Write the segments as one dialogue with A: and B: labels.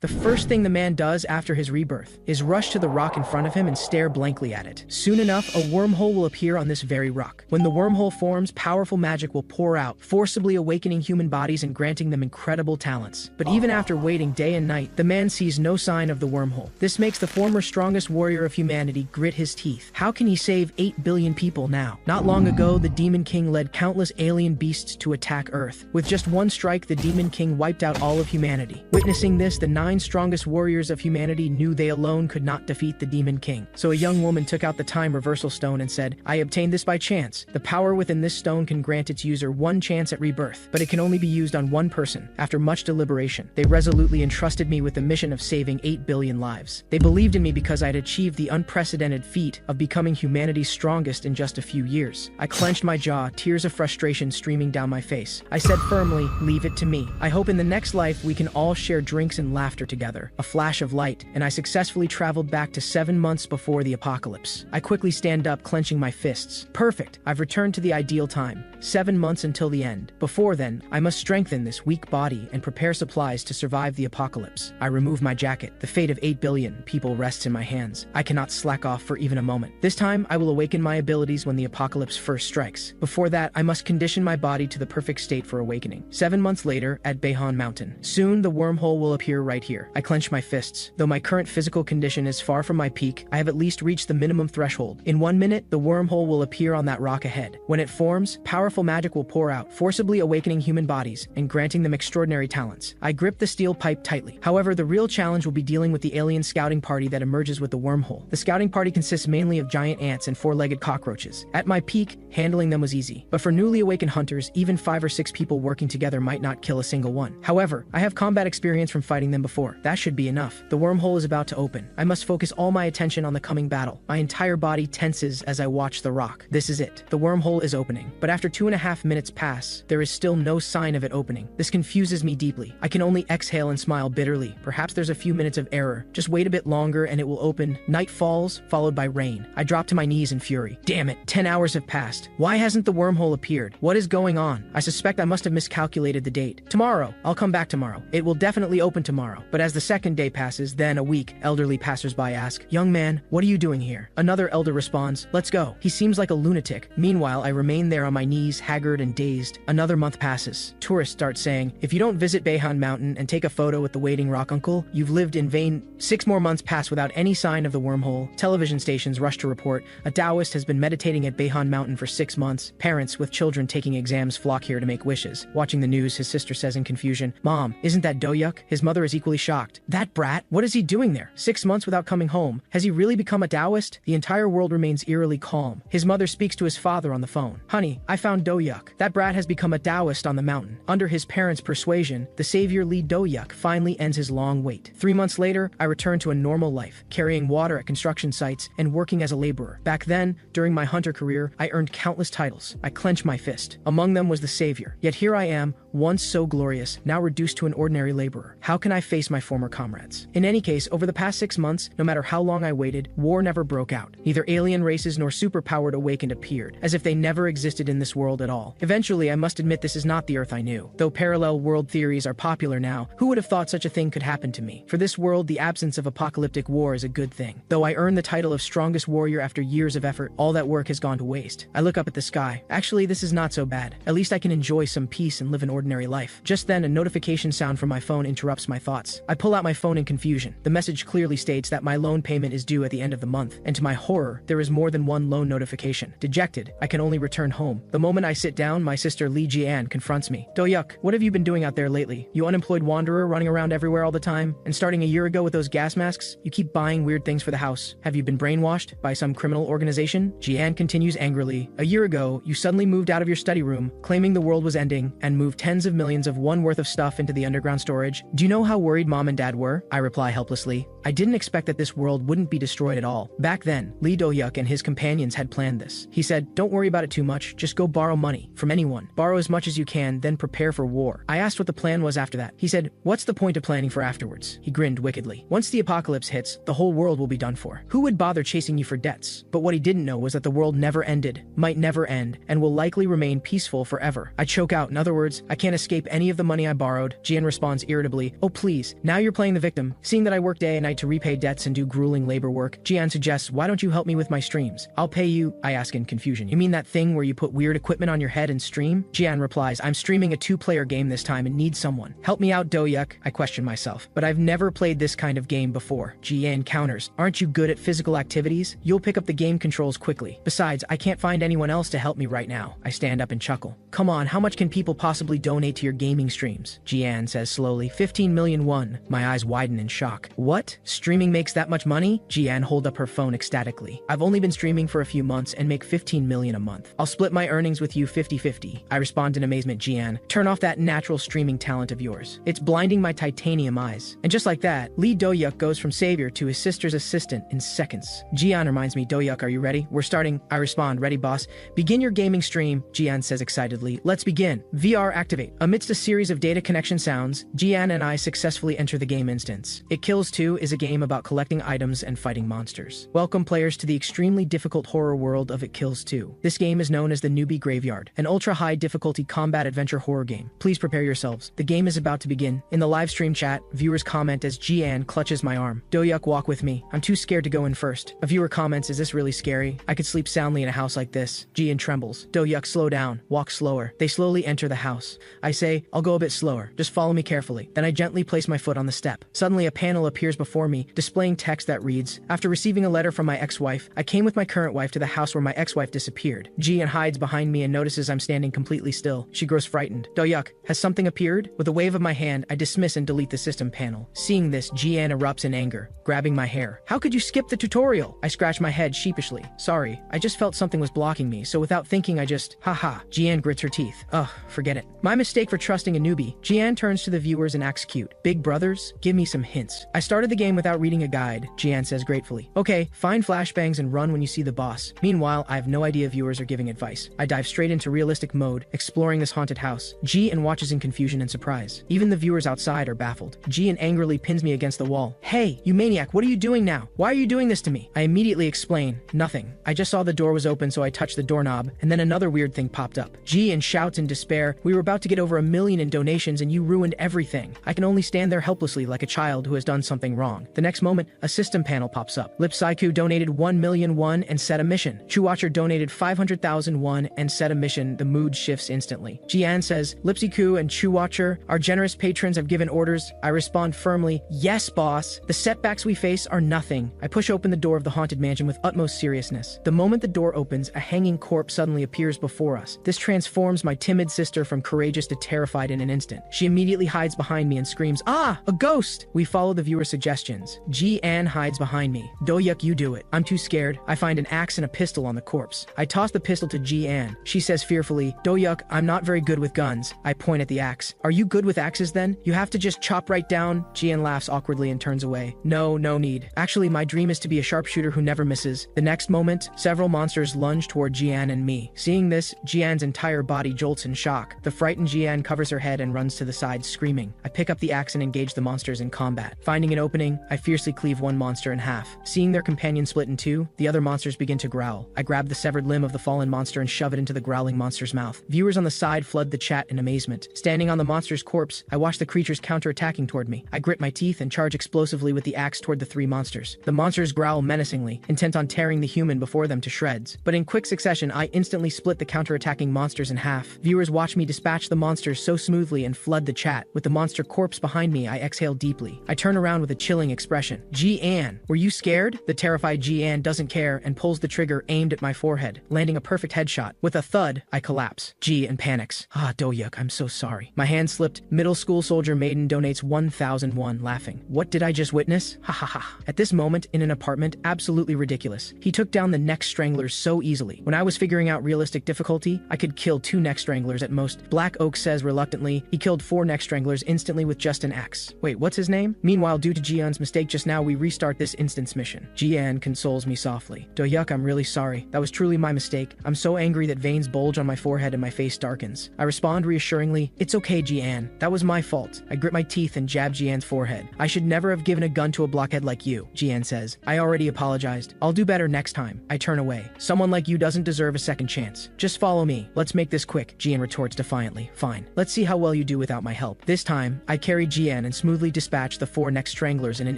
A: The first thing the man does after his rebirth is rush to the rock in front of him and stare blankly at it. Soon enough, a wormhole will appear on this very rock. When the wormhole forms, powerful magic will pour out, forcibly awakening human bodies and granting them incredible talents. But even after waiting day and night, the man sees no sign of the wormhole. This makes the former strongest warrior of humanity grit his teeth. How can he save 8 billion people now? Not long ago, the Demon King led countless alien beasts to attack Earth. With just one strike, the Demon King wiped out all of humanity. Witnessing this, the 9 strongest warriors of humanity knew they alone could not defeat the Demon King. So a young woman took out the time reversal stone and said, "I obtained this by chance. The power within this stone can grant its user one chance at rebirth, but it can only be used on one person." After much deliberation, they resolutely entrusted me with the mission of saving 8 billion lives. They believed in me because I had achieved the unprecedented feat of becoming humanity's strongest in just a few years. I clenched my jaw, tears of frustration streaming down my face. I said firmly, "Leave it to me. I hope in the next life we can all share drinks and laughter together." A flash of light, and I successfully traveled back to 7 months before the apocalypse. I quickly stand up, clenching my fists. Perfect. I've returned to the ideal time. 7 months until the end. Before then, I must strengthen this weak body and prepare supplies to survive the apocalypse. I remove my jacket. The fate of 8 billion people rests in my hands. I cannot slack off for even a moment. This time, I will awaken my abilities when the apocalypse first strikes. Before that, I must condition my body to the perfect state for awakening. 7 months later, at Behan Mountain. Soon, the wormhole will appear right here. I clench my fists. Though my current physical condition is far from my peak, I have at least reached the minimum threshold. In 1 minute, the wormhole will appear on that rock ahead. When it forms, powerful magic will pour out, forcibly awakening human bodies and granting them extraordinary talents. I grip the steel pipe tightly. However, the real challenge will be dealing with the alien scouting party that emerges with the wormhole. The scouting party consists mainly of giant ants and 4-legged cockroaches. At my peak, handling them was easy. But for newly awakened hunters, even 5 or 6 people working together might not kill a single one. However, I have combat experience from fighting them before. That should be enough. The wormhole is about to open. I must focus all my attention on the coming battle. My entire body tenses as I watch the rock. This is it. The wormhole is opening. But after 2.5 minutes pass, there is still no sign of it opening. This confuses me deeply. I can only exhale and smile bitterly. Perhaps there's a few minutes of error. Just wait a bit longer and it will open. Night falls, followed by rain. I drop to my knees in fury. Damn it, 10 hours have passed. Why hasn't the wormhole appeared? What is going on? I suspect I must have miscalculated the date. Tomorrow. I'll come back tomorrow. It will definitely open tomorrow. But as the second day passes, then a week, elderly passersby ask, "Young man, what are you doing here?" Another elder responds, "Let's go." He seems like a lunatic. Meanwhile, I remain there on my knees, haggard and dazed. Another month passes. Tourists start saying, "If you don't visit Behan Mountain and take a photo with the waiting rock uncle, you've lived in vain." 6 more months pass without any sign of the wormhole. Television stations rush to report, a Taoist has been meditating at Behan Mountain for 6 months. Parents with children taking exams flock here to make wishes. Watching the news, his sister says in confusion, "Mom, isn't that Doyuk?" His mother is equally shocked. "That brat? What is he doing there? 6 months without coming home. Has he really become a Taoist?" The entire world remains eerily calm. His mother speaks to his father on the phone. "Honey, I found Doyuk. That brat has become a Taoist on the mountain." Under his parents' persuasion, the savior Li Doyuk finally ends his long wait. 3 months later, I return to a normal life, carrying water at construction sites and working as a laborer. Back then, during my hunter career, I earned countless titles. I clenched my fist. Among them was the savior. Yet here I am, once so glorious, now reduced to an ordinary laborer. How can I face my former comrades? In any case, over the past 6 months, no matter how long I waited, war never broke out. Neither alien races nor superpowered awakened appeared, as if they never existed in this world at all. Eventually, I must admit this is not the Earth I knew. Though parallel world theories are popular now, who would have thought such a thing could happen to me? For this world, the absence of apocalyptic war is a good thing. Though I earned the title of strongest warrior after years of effort, all that work has gone to waste. I look up at the sky. Actually, this is not so bad. At least I can enjoy some peace and live an ordinary life. Just then, a notification sound from my phone interrupts my thoughts. I pull out my phone in confusion. The message clearly states that my loan payment is due at the end of the month, and to my horror, there is more than one loan notification. Dejected, I can only return home. The moment I sit down, my sister Li Jian confronts me. "Doyuk, what have you been doing out there lately? You unemployed wanderer running around everywhere all the time? And starting a year ago with those gas masks, you keep buying weird things for the house. Have you been brainwashed by some criminal organization?" Jian continues angrily. "A year ago, you suddenly moved out of your study room, claiming the world was ending, and moved tens of millions of won worth of stuff into the underground storage. Do you know how worried mom and dad were?" I reply helplessly. I didn't expect that this world wouldn't be destroyed at all. Back then, Lee Do-hyuk and his companions had planned this. He said, don't worry about it too much, just go borrow money from anyone. Borrow as much as you can, then prepare for war. I asked what the plan was after that. He said, what's the point of planning for afterwards? He grinned wickedly. Once the apocalypse hits, the whole world will be done for. Who would bother chasing you for debts? But what he didn't know was that the world never ended, might never end, and will likely remain peaceful forever. I choke out. In other words, I can't escape any of the money I borrowed. Jian responds irritably, oh please, now you're playing the victim. Seeing that I work day and night to repay debts and do grueling labor work, Jian suggests, why don't you help me with my streams? I'll pay you, I ask in confusion. You mean that thing where you put weird equipment on your head and stream? Jian replies, I'm streaming a 2-player game this time and need someone. Help me out, Do-hyuk. I question myself, but I've never played this kind of game before. Jian counters, aren't you good at physical activities? You'll pick up the game controls quickly. Besides, I can't find anyone else to help me right now. I stand up and chuckle. Come on, how much can people possibly donate to your gaming streams? Jian says slowly, 15 million won. My eyes widen in shock. What? Streaming makes that much money? Jian holds up her phone ecstatically. I've only been streaming for a few months and make 15 million a month. I'll split my earnings with you 50-50. I respond in amazement. Jian, turn off that natural streaming talent of yours. It's blinding my titanium eyes. And just like that, Lee Do-hyuk goes from savior to his sister's assistant in seconds. Jian reminds me, Do-hyuk, are you ready? We're starting. I respond, ready boss. Begin your gaming stream, Jian says excitedly. Let's begin. VR activate. Amidst a series of data connection sounds, Jian and I successfully enter the game instance. It Kills 2 is a game about collecting items and fighting monsters. Welcome players to the extremely difficult horror world of It Kills 2. This game is known as the Newbie Graveyard, an ultra-high difficulty combat adventure horror game. Please prepare yourselves. The game is about to begin. In the live stream chat, viewers comment as Jian clutches my arm. Do-hyuk, walk with me. I'm too scared to go in first. A viewer comments, is this really scary? I could sleep soundly in a house like this. Jian trembles. Do-hyuk, slow down. Walk slower. They slowly enter the house. I say, I'll go a bit slower. Just follow me carefully. Then I gently place my foot on the step. Suddenly a panel appears before me, displaying text that reads, after receiving a letter from my ex-wife, I came with my current wife to the house where my ex-wife disappeared. Jian hides behind me and notices I'm standing completely still. She grows frightened. Do-hyuk, has something appeared? With a wave of my hand, I dismiss and delete the system panel. Seeing this, Jian erupts in anger, grabbing my hair. How could you skip the tutorial? I scratch my head sheepishly. Sorry, I just felt something was blocking me, so without thinking I just, haha. Jian grits her teeth. Ugh, forget it. My mistake for trusting a newbie. Jian turns to the viewers and acts cute. Big brothers, give me some hints. I started the game without reading a guide, Jian says gratefully. Okay, find flashbangs and run when you see the boss. Meanwhile, I have no idea viewers are giving advice. I dive straight into realistic mode, exploring this haunted house. Jian watches in confusion and surprise. Even the viewers outside are baffled. Jian angrily pins me against the wall. Hey, you maniac, what are you doing now? Why are you doing this to me? I immediately explain, nothing. I just saw the door was open, so I touched the doorknob, and then another weird thing popped up. Jian shouts in despair, we were about to get over 1 million in donations and you ruined everything. I can only stand there helplessly like a child who has done something wrong. The next moment, a system panel pops up. Lip Saiku donated 1 million won and set a mission. Chu-Watcher donated 500,000 won and set a mission. The mood shifts instantly. Jian says, Lipsiku and Chu-Watcher, our generous patrons have given orders. I respond firmly, yes, boss. The setbacks we face are nothing. I push open the door of the haunted mansion with utmost seriousness. The moment the door opens, a hanging corpse suddenly appears before us. This transforms my timid sister from courageous to terrified in an instant. She immediately hides behind me and screams, ah, a ghost! We follow the viewer's suggestions. Jian hides behind me. Do-hyuk, you do it. I'm too scared. I find an axe and a pistol on the corpse. I toss the pistol to Jian. She says fearfully, Do-hyuk, I'm not very good with guns. I point at the axe. Are you good with axes then? You have to just chop right down. Jian laughs awkwardly and turns away. No need. Actually, my dream is to be a sharpshooter who never misses. The next moment, several monsters lunge toward Jian and me. Seeing this, Jian's entire body jolts in shock. The frightened Jian covers her head and runs to the side, screaming. I pick up the axe and engage the monsters in combat. Finding an opening, I fiercely cleave one monster in half. Seeing their companion split in two, the other monsters begin to growl. I grab the severed limb of the fallen monster and shove it into the growling monster's mouth. Viewers on the side flood the chat in amazement. Standing on the monster's corpse, I watch the creatures counter-attacking toward me. I grit my teeth and charge explosively with the axe toward the three monsters. The monsters growl menacingly, intent on tearing the human before them to shreds. But in quick succession, I instantly split the counter-attacking monsters in half. Viewers watch me dispatch the monsters so smoothly and flood the chat. With the monster corpse behind me, I exhale deeply. I turn around with a chilling expression. Jian, were you scared? The terrified Jian doesn't care and pulls the trigger aimed at my forehead, landing a perfect headshot. With a thud, I collapse. Jian panics. Ah, Do-hyuk, I'm so sorry. My hand slipped. Middle school soldier maiden donates 1,001, laughing. What did I just witness? Ha ha ha. At this moment, in an apartment, absolutely ridiculous. He took down the neck stranglers so easily. When I was figuring out realistic difficulty, I could kill 2 neck stranglers at most. Black Oak says reluctantly, he killed 4 neck stranglers instantly with just an axe. Wait, what's his name? Meanwhile, due to Jian's Jian's mistake just now, we restart this instance mission. Jian consoles me softly. Do-hyuk, I'm really sorry. That was truly my mistake. I'm so angry that veins bulge on my forehead and my face darkens. I respond reassuringly, it's okay, Jian. That was my fault. I grit my teeth and jab Jian's forehead. I should never have given a gun to a blockhead like you, Jian says. I already apologized. I'll do better next time. I turn away. Someone like you doesn't deserve a second chance. Just follow me. Let's make this quick, Jian retorts defiantly. Fine. Let's see how well you do without my help. This time, I carry Jian and smoothly dispatch the 4 next stranglers in an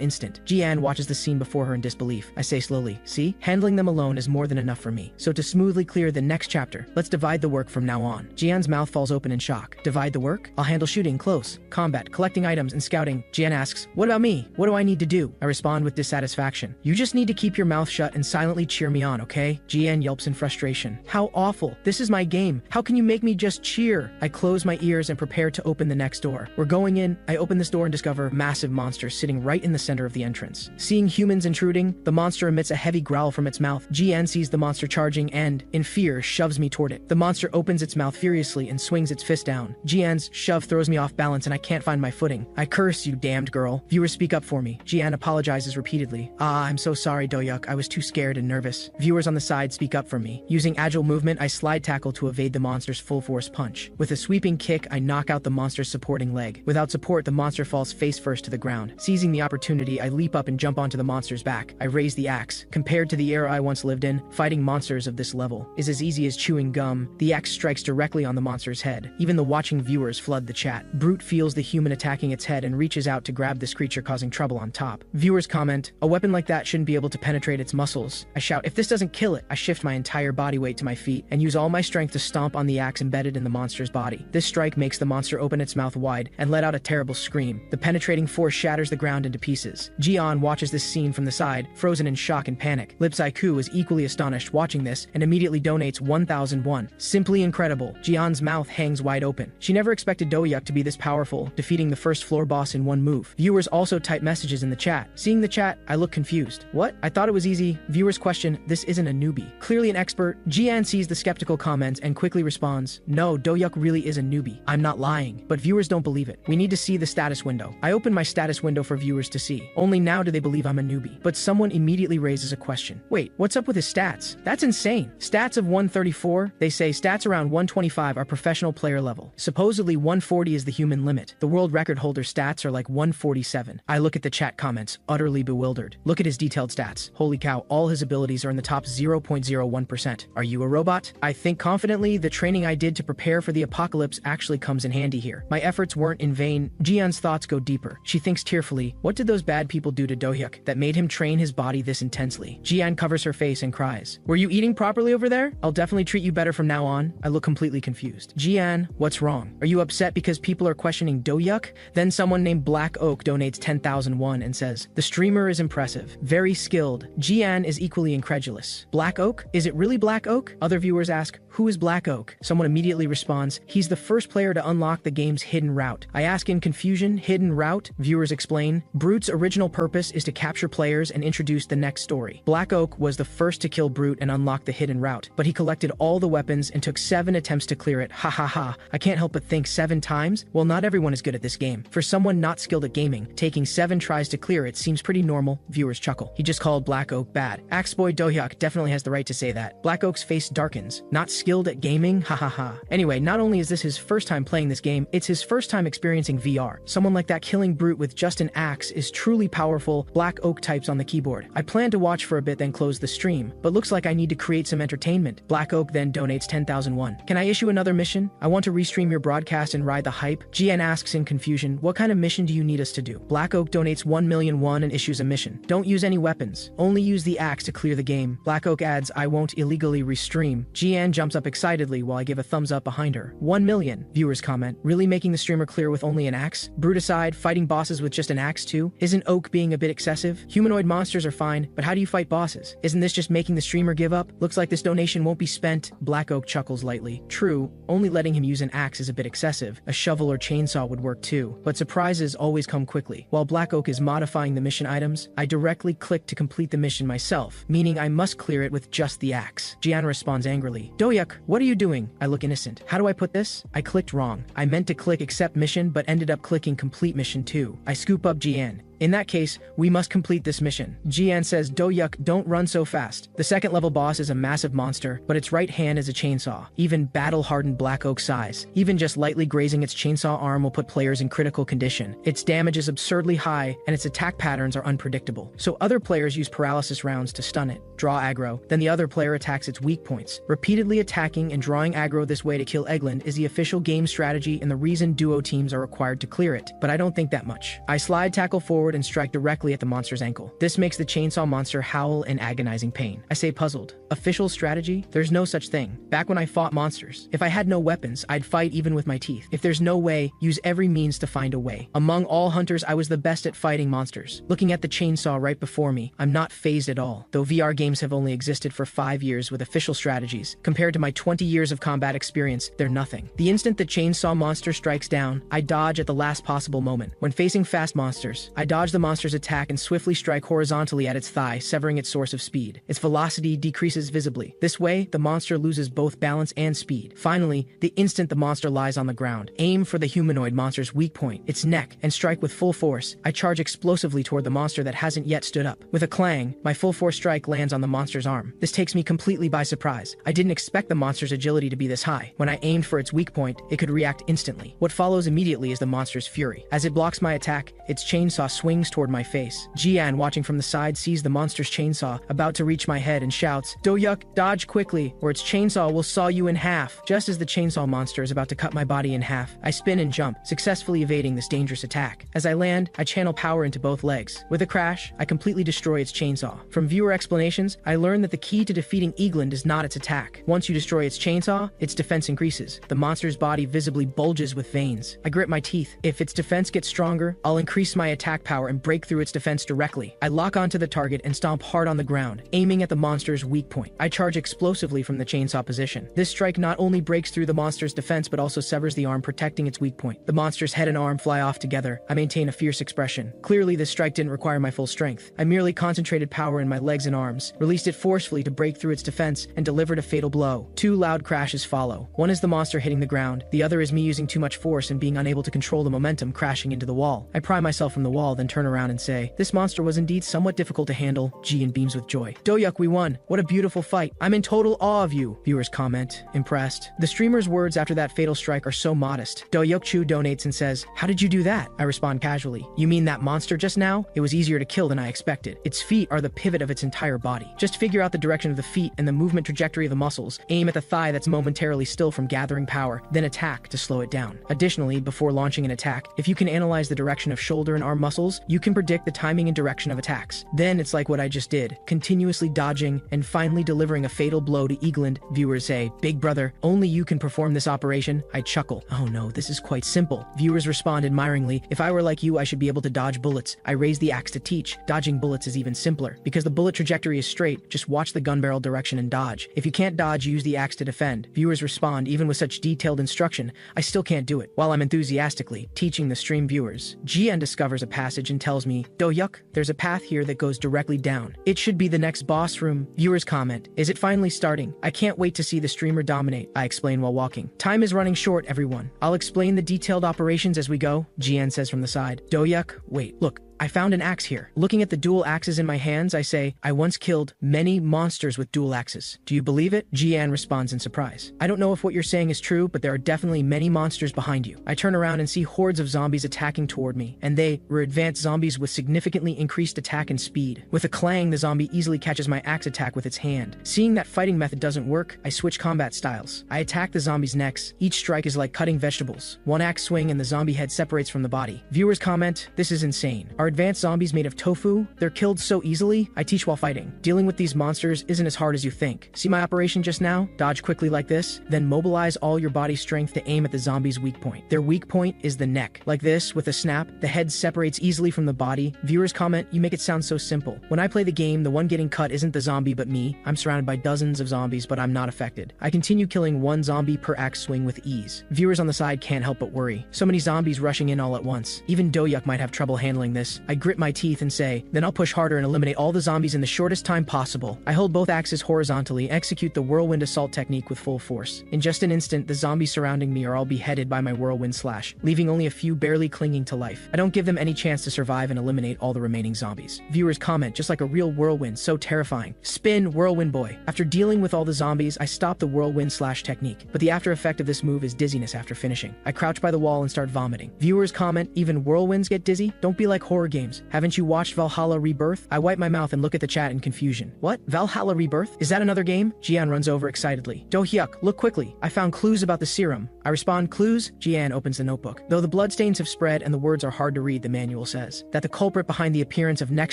A: instant. Jian watches the scene before her in disbelief. I say slowly, see? Handling them alone is more than enough for me. So to smoothly clear the next chapter, let's divide the work from now on. Jian's mouth falls open in shock. Divide the work? I'll handle shooting, close, combat, collecting items, and scouting. Jian asks, what about me? What do I need to do? I respond with dissatisfaction. You just need to keep your mouth shut and silently cheer me on, okay? Jian yelps in frustration. How awful. This is my game. How can you make me just cheer? I close my ears and prepare to open the next door. We're going in. I open this door and discover massive monster sitting right in the center of the entrance. Seeing humans intruding, the monster emits a heavy growl from its mouth. Jian sees the monster charging and, in fear, shoves me toward it. The monster opens its mouth furiously and swings its fist down. Jian's shove throws me off balance and I can't find my footing. I curse, you damned girl. Viewers speak up for me. Jian apologizes repeatedly. I'm so sorry, Do-hyuk. I was too scared and nervous. Viewers on the side speak up for me. Using agile movement, I slide tackle to evade the monster's full force punch. With a sweeping kick, I knock out the monster's supporting leg. Without support, the monster falls face first to the ground. Seizing the opportunity, I leap up and jump onto the monster's back. I raise the axe. Compared to the era I once lived in, fighting monsters of this level is as easy as chewing gum. The axe strikes directly on the monster's head. Even the watching viewers flood the chat. Brute feels the human attacking its head and reaches out to grab this creature, causing trouble on top. Viewers comment, a weapon like that shouldn't be able to penetrate its muscles. I shout, if this doesn't kill it. I shift my entire body weight to my feet and use all my strength to stomp on the axe embedded in the monster's body. This strike makes the monster open its mouth wide and let out a terrible scream. The penetrating force shatters the ground into pieces. Jian watches this scene from the side, frozen in shock and panic. Lip Ku is equally astonished watching this and immediately donates 1,001. Simply incredible. Jian's mouth hangs wide open. She never expected Do-hyuk to be this powerful, defeating the first floor boss in one move. Viewers also type messages in the chat. Seeing the chat, I look confused. What? I thought it was easy. Viewers question, this isn't a newbie. Clearly an expert, Jian sees the skeptical comments and quickly responds, no, Do-hyuk really is a newbie. I'm not lying. But viewers don't believe it. We need to see the status window. I open my status window for viewers to see. Only now do they believe I'm a newbie. But someone immediately raises a question. Wait, what's up with his stats? That's insane. Stats of 134? They say stats around 125 are professional player level. Supposedly 140 is the human limit. The world record holder stats are like 147. I look at the chat comments, utterly bewildered. Look at his detailed stats. Holy cow, all his abilities are in the top 0.01%. Are you a robot? I think confidently the training I did to prepare for the apocalypse actually comes in handy here. My efforts weren't in vain. Jian's thoughts go deeper. She thinks tearfully, what did those bad people do to Do-hyuk that made him train his body this intensely? Jian covers her face and cries, were you eating properly over there? I'll definitely treat you better from now on. I look completely confused. Jian, what's wrong? Are you upset because people are questioning Do-hyuk? Then someone named Black Oak donates 10,001 and says, the streamer is impressive, very skilled. Jian is equally incredulous. Black Oak? Is it really Black Oak? Other viewers ask, who is Black Oak? Someone immediately responds, he's the first player to unlock the game's hidden route. I ask in confusion, hidden route? Viewers explain, Brute's original purpose is to capture players and introduce the next story. Black Oak was the first to kill Brute and unlock the hidden route, but he collected all the weapons and took 7 attempts to clear it. Ha ha ha. I can't help but think 7 times? Well, not everyone is good at this game. For someone not skilled at gaming, taking 7 tries to clear it seems pretty normal. Viewers chuckle. He just called Black Oak bad. Axeboy Do-hyuk definitely has the right to say that. Black Oak's face darkens. Not skilled at gaming? Ha ha ha. Anyway, not only is this his first time playing this game, it's his first time experiencing VR. Someone like that killing Brute with just an axe is truly powerful. Black Oak types on the keyboard. I plan to watch for a bit then close the stream, but looks like I need to create some entertainment. Black Oak then donates 10,001. Can I issue another mission? I want to restream your broadcast and ride the hype. Jian asks in confusion, what kind of mission do you need us to do? Black Oak donates 1,000,001 and issues a mission. Don't use any weapons. Only use the axe to clear the game. Black Oak adds, I won't illegally restream. Jian jumps up excitedly while I give a thumbs up behind her. 1,000,000. Viewers comment, really making the streamer clear with only an axe? Brute aside, fighting bosses with just an axe too? Isn't Oak being a bit excessive? Humanoid monsters are fine, but how do you fight bosses? Isn't this just making the streamer give up? Looks like this donation won't be spent. Black Oak chuckles lightly. True, only letting him use an axe is a bit excessive. A shovel or chainsaw would work too, but surprises always come quickly. While Black Oak is modifying the mission items, I directly click to complete the mission myself, meaning I must clear it with just the axe. Jian responds angrily. Do-hyuk, what are you doing? I look innocent. How do I put this? I clicked wrong. I meant to click accept mission but ended up clicking complete mission too. I scoop up Jian. In that case, we must complete this mission. Jian says, Do-yuk, don't run so fast. The second level boss is a massive monster, but its right hand is a chainsaw. Even battle-hardened black oak size. Even just lightly grazing its chainsaw arm will put players in critical condition. Its damage is absurdly high, and its attack patterns are unpredictable. So other players use paralysis rounds to stun it, draw aggro, then the other player attacks its weak points. Repeatedly attacking and drawing aggro this way to kill Eglin is the official game strategy and the reason duo teams are required to clear it, but I don't think that much. I slide tackle forward and strike directly at the monster's ankle. This makes the chainsaw monster howl in agonizing pain. I say puzzled. Official strategy? There's no such thing. Back when I fought monsters, if I had no weapons, I'd fight even with my teeth. If there's no way, use every means to find a way. Among all hunters, I was the best at fighting monsters. Looking at the chainsaw right before me, I'm not fazed at all. Though VR games have only existed for 5 years with official strategies, compared to my 20 years of combat experience, they're nothing. The instant the chainsaw monster strikes down, I dodge at the last possible moment. When facing fast monsters, I dodge the monster's attack and swiftly strike horizontally at its thigh, severing its source of speed. Its velocity decreases visibly. This way, the monster loses both balance and speed. Finally, the instant the monster lies on the ground, aim for the humanoid monster's weak point, its neck, and strike with full force. I charge explosively toward the monster that hasn't yet stood up. With a clang, my full force strike lands on the monster's arm. This takes me completely by surprise. I didn't expect the monster's agility to be this high. When I aimed for its weak point, it could react instantly. What follows immediately is the monster's fury. As it blocks my attack, its chainsaw swings toward my face. Jian, watching from the side, sees the monster's chainsaw about to reach my head and shouts, Do-yuk, dodge quickly, or its chainsaw will saw you in half. Just as the chainsaw monster is about to cut my body in half, I spin and jump, successfully evading this dangerous attack. As I land, I channel power into both legs. With a crash, I completely destroy its chainsaw. From viewer explanations, I learned that the key to defeating Eglin is not its attack. Once you destroy its chainsaw, its defense increases. The monster's body visibly bulges with veins. I grit my teeth. If its defense gets stronger, I'll increase my attack power and break through its defense directly. I lock onto the target and stomp hard on the ground, aiming at the monster's weak point. I charge explosively from the chainsaw position. This strike not only breaks through the monster's defense but also severs the arm protecting its weak point. The monster's head and arm fly off together. I maintain a fierce expression. Clearly, this strike didn't require my full strength. I merely concentrated power in my legs and arms, released it forcefully to break through its defense, and delivered a fatal blow. 2 loud crashes follow. One is the monster hitting the ground. The other is me using too much force and being unable to control the momentum, crashing into the wall. I pry myself from the wall, then turn around and say, this monster was indeed somewhat difficult to handle. Jian beams with joy. Do-yuk, we won. What a beautiful fight. I'm in total awe of you. Viewers comment, impressed. The streamer's words after that fatal strike are so modest. Do-yuk Chu donates and says, how did you do that? I respond casually, you mean that monster just now? It was easier to kill than I expected. Its feet are the pivot of its entire body. Just figure out the direction of the feet and the movement trajectory of the muscles. Aim at the thigh that's momentarily still from gathering power, then attack to slow it down. Additionally, before launching an attack, if you can analyze the direction of shoulder and arm muscles, you can predict the timing and direction of attacks. Then it's like what I just did, continuously dodging and finally delivering a fatal blow to Eglin. Viewers say, big brother, only you can perform this operation. I chuckle. Oh no, this is quite simple. Viewers respond admiringly, if I were like you, I should be able to dodge bullets. I raise the axe to teach. Dodging bullets is even simpler. Because the bullet trajectory is straight, just watch the gun barrel direction and dodge. If you can't dodge, use the axe to defend. Viewers respond, even with such detailed instruction, I still can't do it. While I'm enthusiastically teaching the stream viewers, Jian discovers a passage and tells me, Do-yuk, there's a path here that goes directly down. It should be the next boss room. Viewers comment, is it finally starting? I can't wait to see the streamer dominate. I explain while walking. Time is running short, everyone. I'll explain the detailed operations as we go, Jian says from the side. Do-yuk, wait, look. I found an axe here. Looking at the dual axes in my hands, I say, I once killed many monsters with dual axes. Do you believe it? Jian responds in surprise. I don't know if what you're saying is true, but there are definitely many monsters behind you. I turn around and see hordes of zombies attacking toward me, and they were advanced zombies with significantly increased attack and speed. With a clang, the zombie easily catches my axe attack with its hand. Seeing that fighting method doesn't work, I switch combat styles. I attack the zombies' necks. Each strike is like cutting vegetables. One axe swing and the zombie head separates from the body. Viewers comment, this is insane. Are advanced zombies made of tofu? They're killed so easily? I teach while fighting. Dealing with these monsters isn't as hard as you think. See my operation just now? Dodge quickly like this, then mobilize all your body strength to aim at the zombie's weak point. Their weak point is the neck. Like this, with a snap, the head separates easily from the body. Viewers comment, you make it sound so simple. When I play the game, the one getting cut isn't the zombie but me. I'm surrounded by dozens of zombies, but I'm not affected. I continue killing one zombie per axe swing with ease. Viewers on the side can't help but worry. So many zombies rushing in all at once. Even Do-yuk might have trouble handling this. course. I grit my teeth and say, then I'll push harder and eliminate all the zombies in the shortest time possible. I hold both axes horizontally, execute the whirlwind assault technique with full force. In just an instant, the zombies surrounding me are all beheaded by my whirlwind slash, leaving only a few barely clinging to life. I don't give them any chance to survive and eliminate all the remaining zombies. Viewers comment, just like a real whirlwind, so terrifying. Spin, whirlwind boy. After dealing with all the zombies, I stop the whirlwind slash technique, but the after effect of this move is dizziness after finishing. I crouch by the wall and start vomiting. Viewers comment, even whirlwinds get dizzy? Don't be like horror games. Haven't you watched Valhalla Rebirth? I wipe my mouth and look at the chat in confusion. What? Valhalla Rebirth? Is that another game? Jian runs over excitedly. Do-hyuk, look quickly. I found clues about the serum. I respond, clues? Jian opens the notebook. Though the bloodstains have spread and the words are hard to read, the manual says that the culprit behind the appearance of neck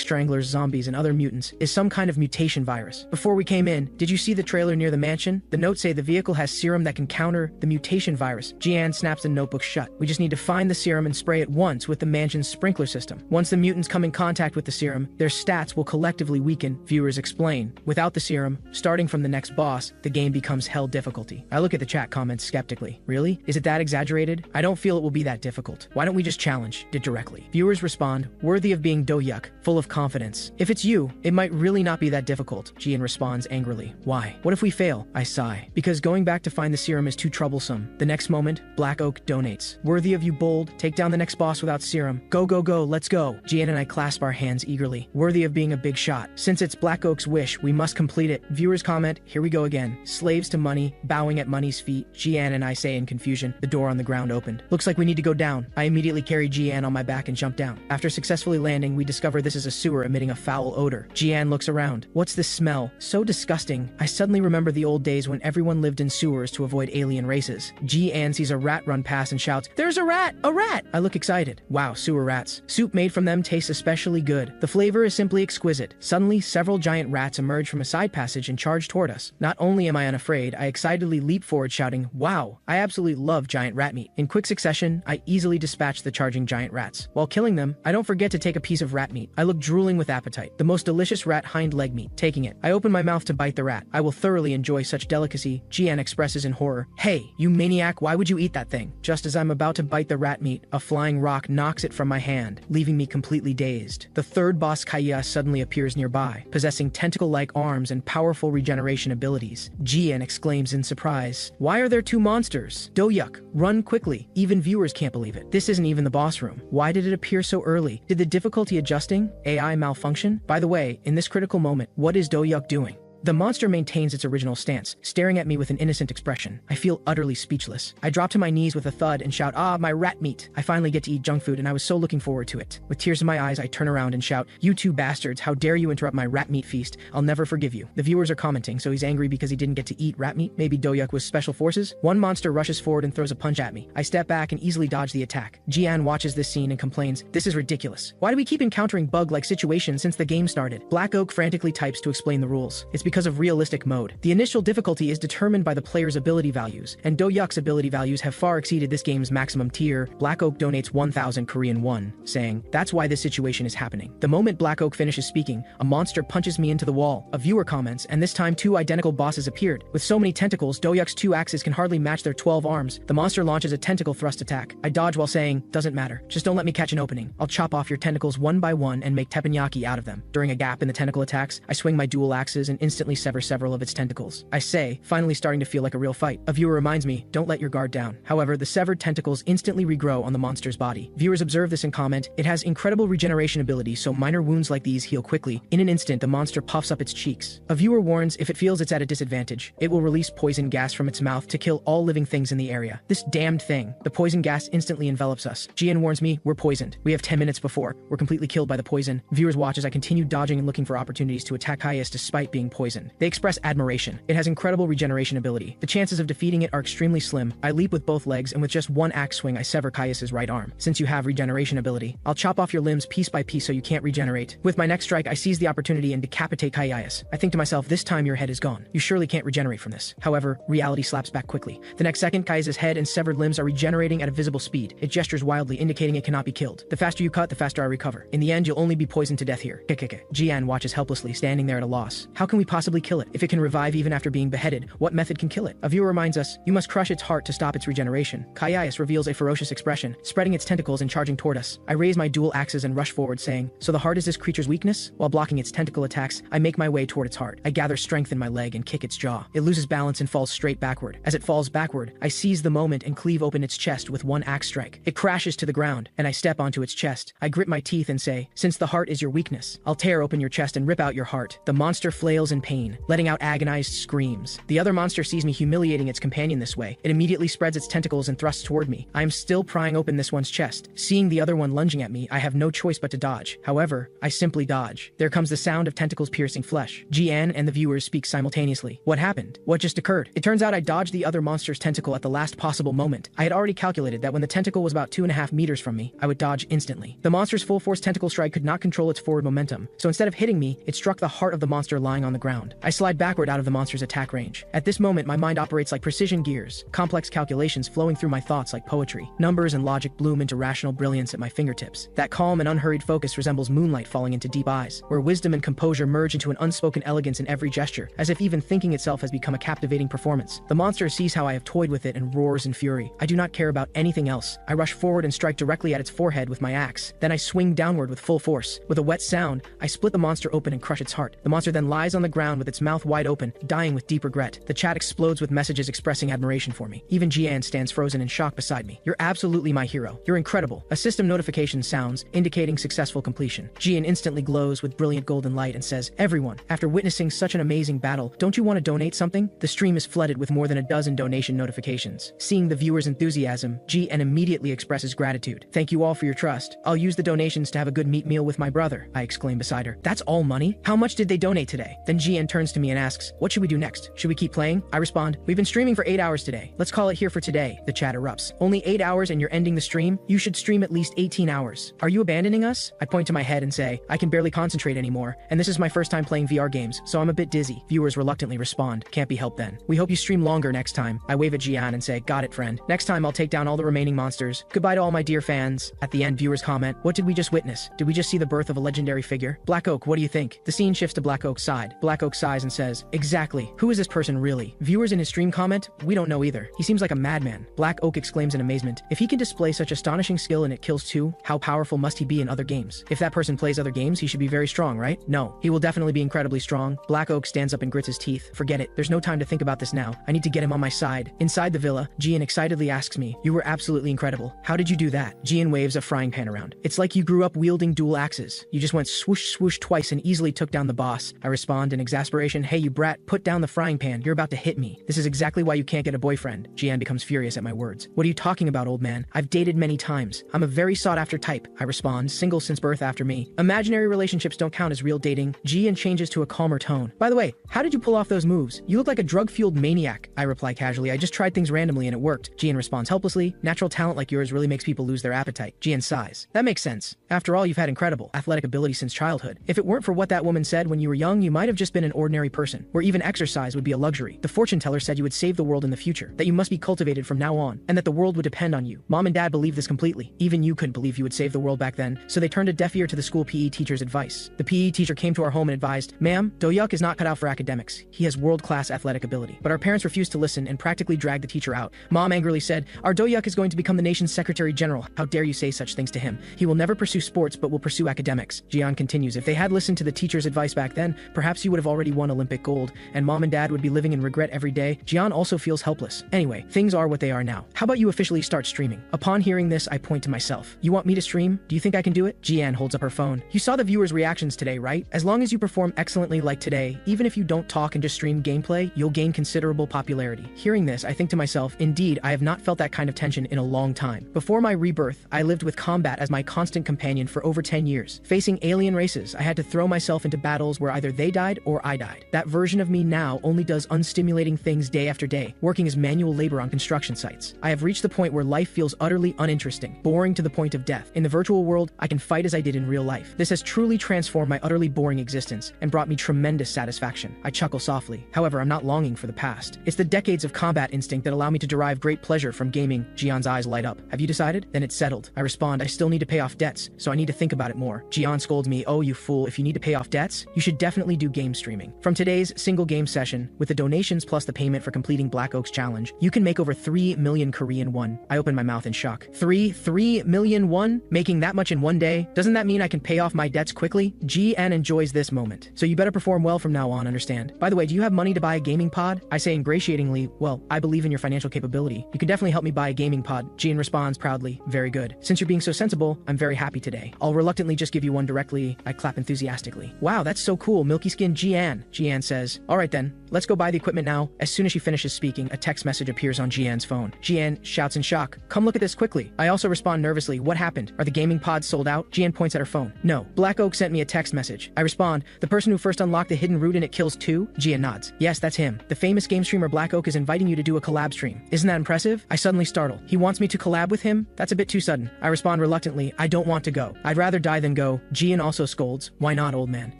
A: stranglers, zombies, and other mutants is some kind of mutation virus. Before we came in, did you see the trailer near the mansion? The notes say the vehicle has serum that can counter the mutation virus. Jian snaps the notebook shut. We just need to find the serum and spray it once with the mansion's sprinkler system. Once the mutants come in contact with the serum, their stats will collectively weaken. Viewers explain. Without the serum, starting from the next boss, the game becomes hell difficulty. I look at the chat comments skeptically. Really? Is it that exaggerated? I don't feel it will be that difficult. Why don't we just challenge it directly? Viewers respond, worthy of being Do-hyuk, full of confidence. If it's you, it might really not be that difficult. Jian responds angrily. Why? What if we fail? I sigh. Because going back to find the serum is too troublesome. The next moment, Black Oak donates. Worthy of you, bold. Take down the next boss without serum. Go, go, go, let's go. Jian and I clasp our hands eagerly. Worthy of being a big shot. Since it's Black Oak's wish, we must complete it. Viewers comment, here we go again. Slaves to money, bowing at money's feet. Jian and I say in confusion. The door on the ground opened. Looks like we need to go down. I immediately carry Jian on my back and jump down. After successfully landing, we discover this is a sewer emitting a foul odor. Jian looks around. What's this smell? So disgusting. I suddenly remember the old days when everyone lived in sewers to avoid alien races. Jian sees a rat run past and shouts, there's a rat! A rat! I look excited. Wow, sewer rats. Soup made from them tastes especially good. The flavor is simply exquisite. Suddenly, several giant rats emerge from a side passage and charge toward us. Not only am I unafraid, I excitedly leap forward shouting, wow, I absolutely love giant rat meat. In quick succession, I easily dispatch the charging giant rats. While killing them, I don't forget to take a piece of rat meat. I look drooling with appetite. The most delicious rat hind leg meat. Taking it, I open my mouth to bite the rat. I will thoroughly enjoy such delicacy. Jian expresses in horror, hey, you maniac, why would you eat that thing? Just as I'm about to bite the rat meat, a flying rock knocks it from my hand, leaving me completely dazed. The third boss, Kaya, suddenly appears nearby, possessing tentacle-like arms and powerful regeneration abilities. Jian exclaims in surprise, why are there two monsters? Do-hyuk, run quickly. Even viewers can't believe it. This isn't even the boss room. Why did it appear so early? Did the difficulty adjusting? AI malfunction? By the way, in this critical moment, what is Do-hyuk doing? The monster maintains its original stance, staring at me with an innocent expression. I feel utterly speechless. I drop to my knees with a thud and shout, ah, my rat meat. I finally get to eat junk food and I was so looking forward to it. With tears in my eyes, I turn around and shout, you two bastards, how dare you interrupt my rat meat feast? I'll never forgive you. The viewers are commenting, so he's angry because he didn't get to eat rat meat. Maybe Do-hyuk was special forces? One monster rushes forward and throws a punch at me. I step back and easily dodge the attack. Jian watches this scene and complains, this is ridiculous. Why do we keep encountering bug-like situations since the game started? Black Oak frantically types to explain the rules. It's because of realistic mode. The initial difficulty is determined by the player's ability values, and Do-hyuk's ability values have far exceeded this game's maximum tier. Black Oak donates 1,000 Korean won, saying, that's why this situation is happening. The moment Black Oak finishes speaking, a monster punches me into the wall. A viewer comments, and this time two identical bosses appeared. With so many tentacles, Do-hyuk's two axes can hardly match their 12 arms. The monster launches a tentacle thrust attack. I dodge while saying, doesn't matter. Just don't let me catch an opening. I'll chop off your tentacles one by one and make teppanyaki out of them. During a gap in the tentacle attacks, I swing my dual axes and instantly sever several of its tentacles. I say, finally starting to feel like a real fight. A viewer reminds me, don't let your guard down. However, the severed tentacles instantly regrow on the monster's body. Viewers observe this and comment, it has incredible regeneration ability, so minor wounds like these heal quickly. In an instant, the monster puffs up its cheeks. A viewer warns, if it feels it's at a disadvantage, it will release poison gas from its mouth to kill all living things in the area. This damned thing. The poison gas instantly envelops us. Jian warns me, we're poisoned. We have 10 minutes before we're completely killed by the poison. Viewers watch as I continue dodging and looking for opportunities to attack Kaius despite being poisoned. They express admiration. It has incredible regeneration ability. The chances of defeating it are extremely slim. I leap with both legs, and with just one axe swing I sever Caius's right arm. Since you have regeneration ability, I'll chop off your limbs piece by piece so you can't regenerate. With my next strike, I seize the opportunity and decapitate Caius. I think to myself, this time your head is gone. You surely can't regenerate from this. However, reality slaps back quickly. The next second, Caius's head and severed limbs are regenerating at a visible speed. It gestures wildly, indicating it cannot be killed. The faster you cut, the faster I recover. In the end, you'll only be poisoned to death here. Jian watches helplessly, standing there at a loss. How can we possibly kill it? If it can revive even after being beheaded, what method can kill it? A viewer reminds us, you must crush its heart to stop its regeneration. Caius reveals a ferocious expression, spreading its tentacles and charging toward us. I raise my dual axes and rush forward, saying, so the heart is this creature's weakness? While blocking its tentacle attacks, I make my way toward its heart. I gather strength in my leg and kick its jaw. It loses balance and falls straight backward. As it falls backward, I seize the moment and cleave open its chest with one axe strike. It crashes to the ground, and I step onto its chest. I grit my teeth and say, since the heart is your weakness, I'll tear open your chest and rip out your heart. The monster flails in pain, letting out agonized screams. The other monster sees me humiliating its companion this way. It immediately spreads its tentacles and thrusts toward me. I am still prying open this one's chest. Seeing the other one lunging at me, I have no choice but to dodge. However, I simply dodge. There comes the sound of tentacles piercing flesh. Jian and the viewers speak simultaneously. What happened? What just occurred? It turns out I dodged the other monster's tentacle at the last possible moment. I had already calculated that when the tentacle was about 2.5 meters from me, I would dodge instantly. The monster's full force tentacle strike could not control its forward momentum, so instead of hitting me, it struck the heart of the monster lying on the ground. I slide backward out of the monster's attack range. At this moment, my mind operates like precision gears, complex calculations flowing through my thoughts like poetry. Numbers and logic bloom into rational brilliance at my fingertips. That calm and unhurried focus resembles moonlight falling into deep eyes, where wisdom and composure merge into an unspoken elegance in every gesture, as if even thinking itself has become a captivating performance. The monster sees how I have toyed with it and roars in fury. I do not care about anything else. I rush forward and strike directly at its forehead with my axe. Then I swing downward with full force. With a wet sound, I split the monster open and crush its heart. The monster then lies on the ground with its mouth wide open, dying with deep regret. The chat explodes with messages expressing admiration for me. Even Jian stands frozen in shock beside me. You're absolutely my hero. You're incredible. A system notification sounds, indicating successful completion. Jian instantly glows with brilliant golden light and says, everyone, after witnessing such an amazing battle, don't you want to donate something? The stream is flooded with more than a dozen donation notifications. Seeing the viewers' enthusiasm, Jian immediately expresses gratitude. Thank you all for your trust. I'll use the donations to have a good meat meal with my brother, I exclaim beside her. That's all money? How much did they donate today? Then Jian turns to me and asks, what should we do next? Should we keep playing? I respond, we've been streaming for 8 hours today. Let's call it here for today. The chat erupts. Only 8 hours and you're ending the stream? You should stream at least 18 hours. Are you abandoning us? I point to my head and say, I can barely concentrate anymore, and this is my first time playing VR games, so I'm a bit dizzy. Viewers reluctantly respond, can't be helped then. We hope you stream longer next time. I wave at Jian and say, got it, friend. Next time I'll take down all the remaining monsters. Goodbye to all my dear fans. At the end, viewers comment, what did we just witness? Did we just see the birth of a legendary figure? Black Oak, what do you think? The scene shifts to Black Oak's side. Black Oak sighs and says, exactly. Who is this person really? Viewers in his stream comment, we don't know either. He seems like a madman. Black Oak exclaims in amazement, if he can display such astonishing skill and it kills too, how powerful must he be in other games? If that person plays other games, he should be very strong, right? No, he will definitely be incredibly strong. Black Oak stands up and grits his teeth. Forget it. There's no time to think about this now. I need to get him on my side. Inside the villa, Jian excitedly asks me, you were absolutely incredible. How did you do that? Jian waves a frying pan around. It's like you grew up wielding dual axes. You just went swoosh swoosh twice and easily took down the boss. I respond in exasperation, hey you brat, put down the frying pan. You're about to hit me. This is exactly why you can't get a boyfriend. Jian becomes furious at my words. What are you talking about, old man? I've dated many times. I'm a very sought after type. I respond, single since birth after me. Imaginary relationships don't count as real dating. Jian changes to a calmer tone. By the way, how did you pull off those moves? You look like a drug-fueled maniac. I reply casually, I just tried things randomly and it worked. Jian responds helplessly, natural talent like yours really makes people lose their appetite. Jian sighs. That makes sense. After all, you've had incredible athletic ability since childhood. If it weren't for what that woman said when you were young, you might have just been an ordinary person, where even exercise would be a luxury. The fortune teller said you would save the world in the future, that you must be cultivated from now on, and that the world would depend on you. Mom and dad believed this completely. Even you couldn't believe you would save the world back then, so they turned a deaf ear to the school PE teacher's advice. The PE teacher came to our home and advised, ma'am, Do-Yuk is not cut out for academics. He has world-class athletic ability. But our parents refused to listen and practically dragged the teacher out. Mom angrily said, our Do-Yuk is going to become the nation's secretary general. How dare you say such things to him? He will never pursue sports but will pursue academics. Jian continues, if they had listened to the teacher's advice back then, perhaps you would have already won Olympic gold, and mom and dad would be living in regret every day. Jian also feels helpless. Anyway, things are what they are now. How about you officially start streaming? Upon hearing this, I point to myself. You want me to stream? Do you think I can do it? Jian holds up her phone. You saw the viewers' reactions today, right? As long as you perform excellently like today, even if you don't talk and just stream gameplay, you'll gain considerable popularity. Hearing this, I think to myself, indeed, I have not felt that kind of tension in a long time. Before my rebirth, I lived with combat as my constant companion for over 10 years. Facing alien races, I had to throw myself into battles where either they died or I died. That version of me now only does unstimulating things day after day, working as manual labor on construction sites. I have reached the point where life feels utterly uninteresting, boring to the point of death. In the virtual world, I can fight as I did in real life. This has truly transformed my utterly boring existence and brought me tremendous satisfaction. I chuckle softly. However, I'm not longing for the past. It's the decades of combat instinct that allow me to derive great pleasure from gaming. Jian's eyes light up. Have you decided? Then it's settled. I respond, I still need to pay off debts, so I need to think about it more. Jian scolds me, oh you fool, if you need to pay off debts, you should definitely do game streaming. streaming. From today's single game session, with the donations plus the payment for completing Black Oak's challenge, you can make over 3 million Korean won. I opened my mouth in shock. 3 million won? Making that much in one day? Doesn't that mean I can pay off my debts quickly? GN enjoys this moment. So you better perform well from now on, understand? By the way, do you have money to buy a gaming pod? I say ingratiatingly, well, I believe in your financial capability. You can definitely help me buy a gaming pod. GN responds proudly, very good. Since you're being so sensible, I'm very happy today. I'll reluctantly just give you one directly. I clap enthusiastically. Wow, that's so cool, Milky Skin GN. GN says, alright then, let's go buy the equipment now. As soon as she finishes speaking, a text message appears on GN's phone. GN shouts in shock, come look at this quickly. I also respond nervously, what happened? Are the gaming pods sold out? GN points at her phone. No, Black Oak sent me a text message. I respond, the person who first unlocked the hidden route and it kills 2? GN nods. Yes, that's him. The famous game streamer Black Oak is inviting you to do a collab stream. Isn't that impressive? I suddenly startle. He wants me to collab with him? That's a bit too sudden. I respond reluctantly, I don't want to go. I'd rather die than go. GN also scolds, why not, old man?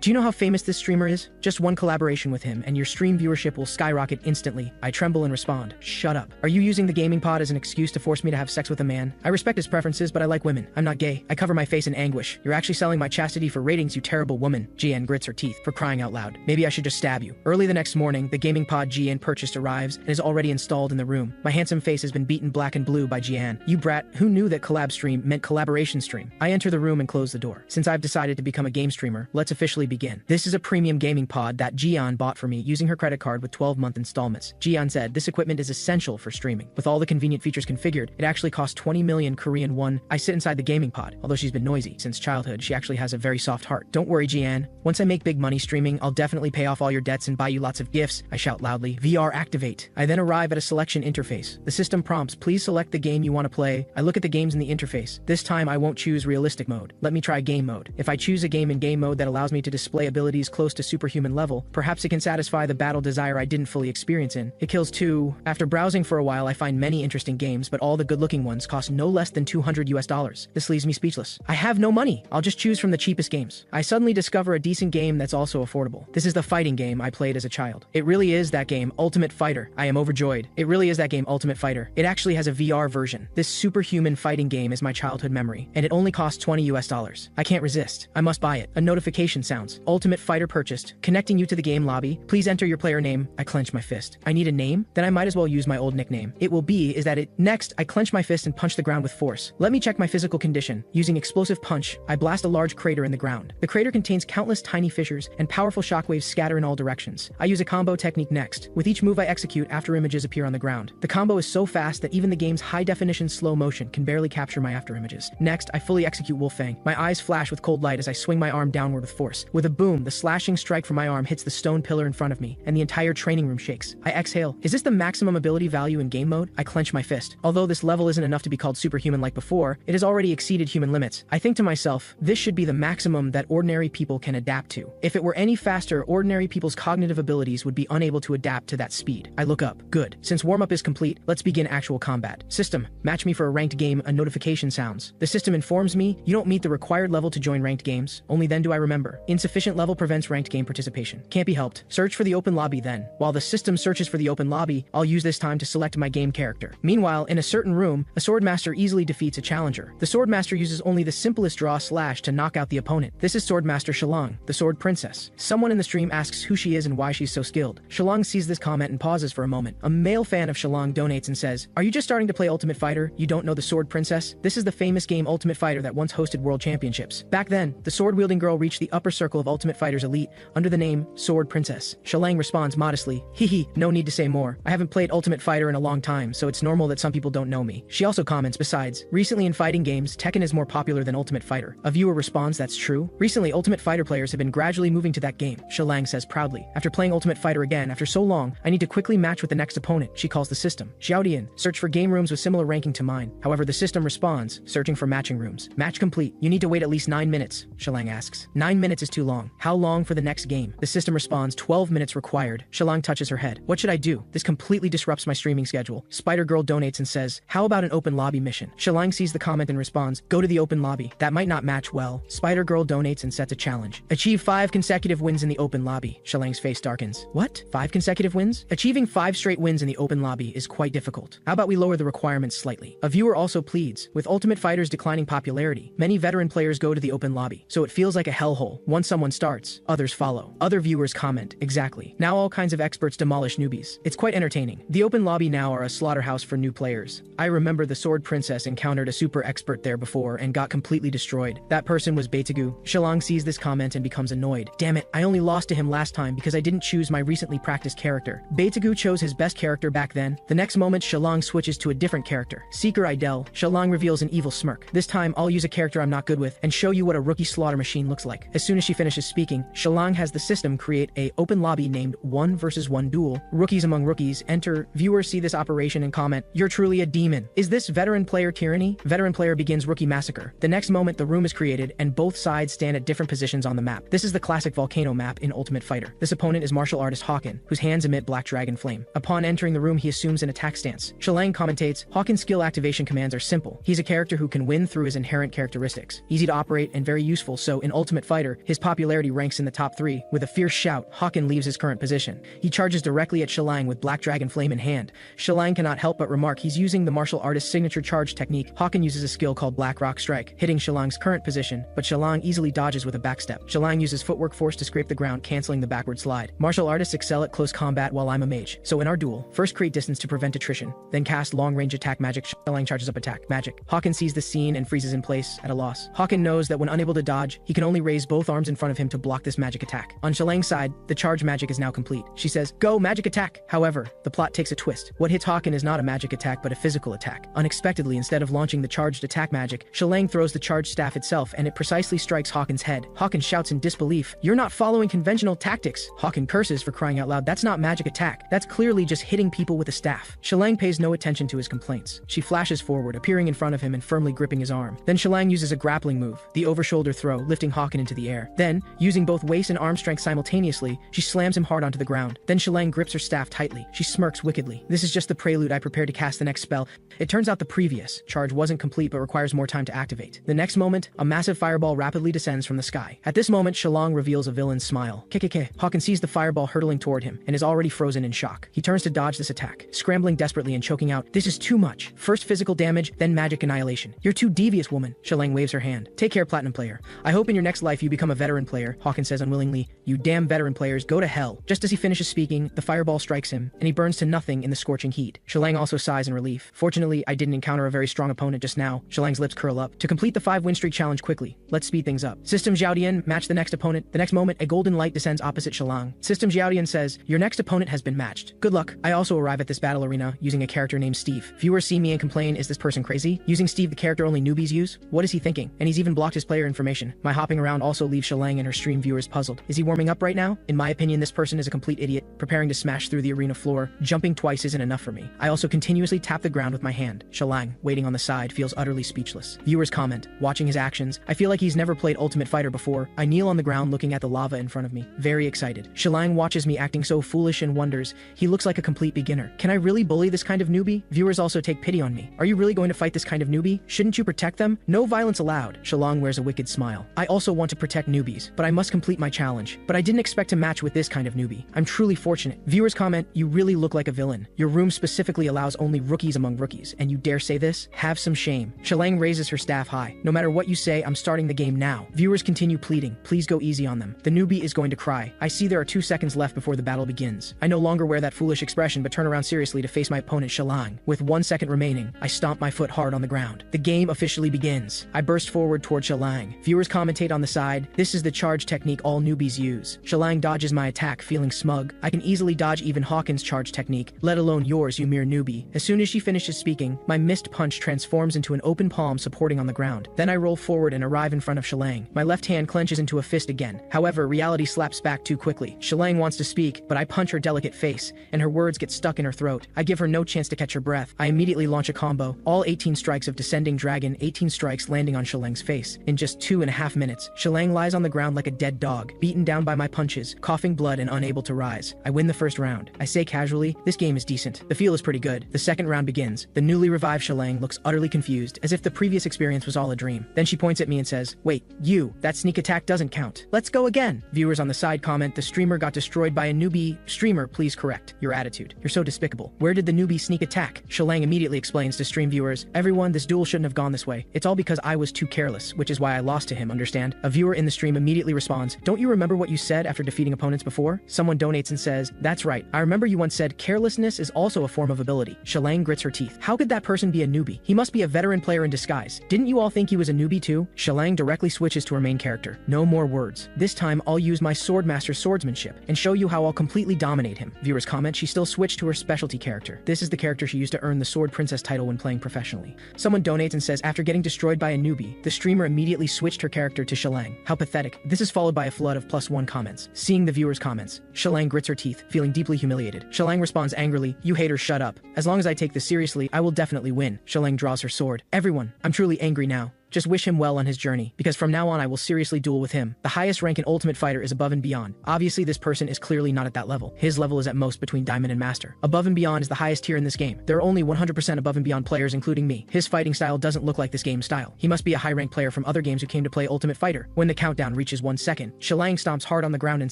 A: Do you know how famous this streamer is? Just one collaboration with him and your stream viewership will skyrocket instantly. I tremble and respond, shut up. Are you using the gaming pod as an excuse to force me to have sex with a man? I respect his preferences, but I like women. I'm not gay. I cover my face in anguish. You're actually selling my chastity for ratings, you terrible woman. GN grits her teeth, for crying out loud. Maybe I should just stab you. Early the next morning, the gaming pod GN purchased arrives and is already installed in the room. My handsome face has been beaten black and blue by GN. You brat, who knew that collab stream meant collaboration stream? I enter the room and close the door. Since I've decided to become a game streamer, let's officially begin. This is a premium gaming pod that Jian bought for me using her credit card with 12-month installments. Jian said, this equipment is essential for streaming. With all the convenient features configured, it actually costs 20 million Korean won. I sit inside the gaming pod. Although she's been noisy since childhood, she actually has a very soft heart. Don't worry, Jian. Once I make big money streaming, I'll definitely pay off all your debts and buy you lots of gifts. I shout loudly, VR activate. I then arrive at a selection interface. The system prompts, please select the game you want to play. I look at the games in the interface. This time I won't choose realistic mode. Let me try game mode. If I choose a game in game mode that allows me to display abilities close to superhuman level, perhaps it can satisfy the battle desire I didn't fully experience in. It kills 2. After browsing for a while, I find many interesting games, but all the good-looking ones cost no less than $200. This leaves me speechless. I have no money. I'll just choose from the cheapest games. I suddenly discover a decent game that's also affordable. This is the fighting game I played as a child. It really is that game, Ultimate Fighter. I am overjoyed. It really is that game, Ultimate Fighter. It actually has a VR version. This superhuman fighting game is my childhood memory, and it only costs $20. I can't resist. I must buy it. A notification sounds. Ultimate Fighter purchased. Connecting you to the game lobby. Please enter your player name. I clench my fist. I need a name? Then I might as well use my old nickname. It will be is that it. Next, I clench my fist and punch the ground with force. Let me check my physical condition. Using explosive punch, I blast a large crater in the ground. The crater contains countless tiny fissures, and powerful shockwaves scatter in all directions. I use a combo technique next. With each move I execute after images appear on the ground. The combo is so fast that even the game's high-definition slow motion can barely capture my after images. Next, I fully execute Wolfang. My eyes flash with cold light as I swing my arm downward with force. With a boom, the slashing strike from my arm hits the stone pillar in front of me, and the entire training room shakes. I exhale. Is this the maximum ability value in game mode? I clench my fist. Although this level isn't enough to be called superhuman like before, it has already exceeded human limits. I think to myself, this should be the maximum that ordinary people can adapt to. If it were any faster, ordinary people's cognitive abilities would be unable to adapt to that speed. I look up. Good. Since warm-up is complete, let's begin actual combat. System, match me for a ranked game. A notification sounds. The system informs me, you don't meet the required level to join ranked games. Only then do I remember. Insufficient level prevents ranked game participation. Can't be helped. Search for the open lobby then. While the system searches for the open lobby, I'll use this time to select my game character. Meanwhile, in a certain room, a swordmaster easily defeats a challenger. The swordmaster uses only the simplest draw slash to knock out the opponent. This is Swordmaster Shalong, the sword princess. Someone in the stream asks who she is and why she's so skilled. Shalong sees this comment and pauses for a moment. A male fan of Shalong donates and says, are you just starting to play Ultimate Fighter? You don't know the sword princess? This is the famous game Ultimate Fighter that once hosted world championships. Back then, the sword-wielding girl reached the upper circle of Ultimate Fighter's elite under the name Sword Princess. Shalong responds modestly, hee, no need to say more. I haven't played Ultimate Fighter in a long time, so it's normal that some people don't know me. She also comments, besides, recently in fighting games, Tekken is more popular than Ultimate Fighter. A viewer responds, that's true. Recently, Ultimate Fighter players have been gradually moving to that game, Shalong says proudly. After playing Ultimate Fighter again, after so long, I need to quickly match with the next opponent, she calls the system. Xiaodian, search for game rooms with similar ranking to mine. However, the system responds, searching for matching rooms. Match complete. You need to wait at least 9 minutes, Shalong asks. 9 minutes is too long. How long for the next game? The system responds, 12 minutes required. Shalong touches her head. What should I do? This completely disrupts my streaming schedule. Spider Girl donates and says, how about an open lobby mission? Shalong sees the comment and responds, go to the open lobby. That might not match well. Spider Girl donates and sets a challenge. Achieve 5 consecutive wins in the open lobby. Shalong's face darkens. What? 5 consecutive wins? Achieving 5 straight wins in the open lobby is quite difficult. How about we lower the requirements slightly? A viewer also pleads, with Ultimate Fighter's declining popularity, many veteran players go to the open lobby, so it feels like a hellhole. Once someone starts, others follow. Other viewers comment, exactly. Now all kinds of experts demolish newbies. It's quite entertaining. The open lobby now are a slaughterhouse for new players. I remember the Sword Princess encountered a super expert there before and got completely destroyed. That person was Beitagu. Shalong sees this comment and becomes annoyed. Damn it, I only lost to him last time because I didn't choose my recently practiced character. Beitagu chose his best character back then. The next moment Shalong switches to a different character. Seeker Idel. Shalong reveals an evil smirk. This time I'll use a character I'm not good with and show you what a rookie slaughter machine looks like. As soon as she finishes speaking, Shalong has the system create a open lobby named 1 vs 1 duel. Rookies among rookies enter. Viewers see this operation and comment, "You're truly a demon. Is this veteran player tyranny?" Veteran player begins rookie massacre. The next moment the room is created and both sides stand at different positions on the map. This is the classic volcano map in Ultimate Fighter. This opponent is martial artist Hawken, whose hands emit black dragon flame. Upon entering the room he assumes an attack stance. Shalong commentates, Hawken's skill activation commands are simple. He's a character who can win through his inherent characteristics. Easy to operate and very useful, so in Ultimate Fighter, his popularity ranks in the top 3. With a fierce shout, Hawken leaves his current position. He charges directly at Shalong with black dragon flame in hand. Shalong cannot help but remark he's using the martial artist's signature charge technique. Hawken uses a skill called Black Rock Strike, hitting Shalong's current position, but Shalong easily dodges with a backstep. Shalong uses footwork force to scrape the ground, canceling the backward slide. Martial artists excel at close combat while I'm a mage. So in our duel, first create distance to prevent attrition, then cast long-range attack magic. Shalong charges up attack magic. Hawken sees the scene and freezes in place at a loss. Hawken knows that when unable to dodge, he can only raise both arms in front of him to block this magic attack. On Shalong's side, the charge magic is now complete. She says, "Go, magic attack!" However, the plot takes a twist. What hits Hawken is not a magic attack but a physical attack. Unexpectedly, instead of launching the charged attack magic, Shalong throws the charged staff itself and it precisely strikes Hawken's head. Hawken shouts in disbelief, "You're not following conventional tactics." Hawken curses, for crying out loud, "That's not magic attack. That's clearly just hitting people with a staff." Shalong pays no attention to his complaints. She flashes forward, appearing in front of him and firmly gripping his arm. Then Shalong uses a grappling move, the over-shoulder throw, lifting Hawken into the air. Then, using both waist and arm strength simultaneously, she slams him hard onto the ground. Then Shalong grips her staff tightly. She smirks wickedly. "This is just the prelude. I prepare to cast the next spell." It turns out the previous charge wasn't complete but requires more time to activate. The next moment, a massive fireball rapidly descends from the sky. At this moment, Shalong reveals a villain's smile. KKK. Hawken sees the fireball hurtling toward him and is already frozen in shock. He turns to dodge this attack, scrambling desperately and choking out, "This is too much. First physical damage, then magic annihilation. You're too devious, woman." Shalong waves her hand. "Take care, Platinum player. I hope in your next life you become a veteran player." Hawken says unwillingly, "You damn veteran players, go to hell." Just as he finishes speaking, the fireball strikes him, and he burns to nothing in the scorching heat. Shalong also sighs in relief. "Fortunately, I didn't encounter a very strong opponent just now." Shalong's lips curl up. "To complete the 5-win streak challenge quickly, let's speed things up." System Xiaodian, match the next opponent. The next moment, a golden light descends opposite Shalong. System Xiaodian says, "Your next opponent has been matched. Good luck." I also arrive at this battle arena using a character named Steve. Viewers see me and complain, "Is this person crazy? Using Steve, the character only newbies use? What is he thinking?" And he's even blocked his player information. My hopping around also leaves Shalong and her stream viewers puzzled. Is he warming up right now? In my opinion, this person is a complete idiot, preparing to smash through the arena floor. Jumping twice isn't enough for me. I also continuously tap the ground with my hand. Shalong, waiting on the side, feels utterly speechless. Viewers comment, watching his actions, I feel like he's never played Ultimate Fighter before. I kneel on the ground looking at the lava in front of me, very excited. Shalong watches me acting so foolish and wonders, he looks like a complete beginner. Can I really bully this kind of newbie? Viewers also take pity on me. Are you really going to fight this kind of newbie? Shouldn't you protect them? No violence allowed. Shalong wears a wicked smile. I also want to protect newbies, but I must complete my challenge. But I didn't expect to match with this kind of newbie. I'm truly fortunate. Viewers comment, you really look like a villain. Your room specifically allows only rookies among rookies, and you dare say this? Have some shame. Shalong raises her staff high. No matter what you say, I'm starting the game now. Viewers continue pleading, please go easy on them. The newbie is going to cry. I see there are 2 seconds left before the battle begins. I no longer wear that foolish expression but turn around seriously to face my opponent Shalong. With 1 second remaining, I stomp my foot hard on the ground. The game officially begins. I burst forward toward Shalong. Viewers commentate on the side, this is the charge technique all newbies use. Shalong dodges my attack, feeling smug. I can easily dodge even Hawken's charge technique, let alone yours, you mere newbie. As soon as she finishes speaking, my missed punch transforms into an open palm supporting on the ground. Then I roll forward and arrive in front of Shalong. My left hand clenches into a fist again. However, reality slaps back too quickly. Shalong wants to speak, but I punch her delicate face, and her words get stuck in her throat. I give her no chance to catch her breath. I immediately launch a combo. All 18 strikes of Descending Dragon, 18 strikes landing on Shalong's face. In just 2.5 minutes, Shalong lies on the ground like a dead dog, beaten down by my punches, coughing blood and unable to rise. I win the first round. I say casually, this game is decent. The feel is pretty good. The second round begins. The newly revived Shalong looks utterly confused, as if the previous experience was all a dream. Then she points at me and says, wait, you, that sneak attack doesn't count. Let's go again. Viewers on the side comment, the streamer got destroyed by a newbie. Streamer, please correct your attitude. You're so despicable. Where did the newbie sneak attack? Shalong immediately explains to stream viewers, everyone, this duel shouldn't have gone this way. It's all because I was too careless, which is why I lost to him, understand? A viewer in the stream immediately responds, don't you remember what you you said after defeating opponents before? Someone donates and says, that's right. I remember you once said carelessness is also a form of ability. Shalang grits her teeth. How could that person be a newbie? He must be a veteran player in disguise. Didn't you all think he was a newbie too? Shalang directly switches to her main character. No more words. This time I'll use my swordmaster's swordsmanship and show you how I'll completely dominate him. Viewers comment she still switched to her specialty character. This is the character she used to earn the Sword Princess title when playing professionally. Someone donates and says after getting destroyed by a newbie, the streamer immediately switched her character to Shalang. How pathetic. This is followed by a flood of +1 comments. Seeing the viewers' comments, Shalang grits her teeth, feeling deeply humiliated. Shalang responds angrily, you haters shut up. As long as I take this seriously, I will definitely win. Shalang draws her sword. Everyone, I'm truly angry now. Just wish him well on his journey, because from now on I will seriously duel with him. The highest rank in Ultimate Fighter is above and beyond. Obviously this person is clearly not at that level. His level is at most between Diamond and Master. Above and Beyond is the highest tier in this game. There are only 100% above and beyond players including me. His fighting style doesn't look like this game's style. He must be a high-ranked player from other games who came to play Ultimate Fighter. When the countdown reaches 1 second, Shalang stomps hard on the ground and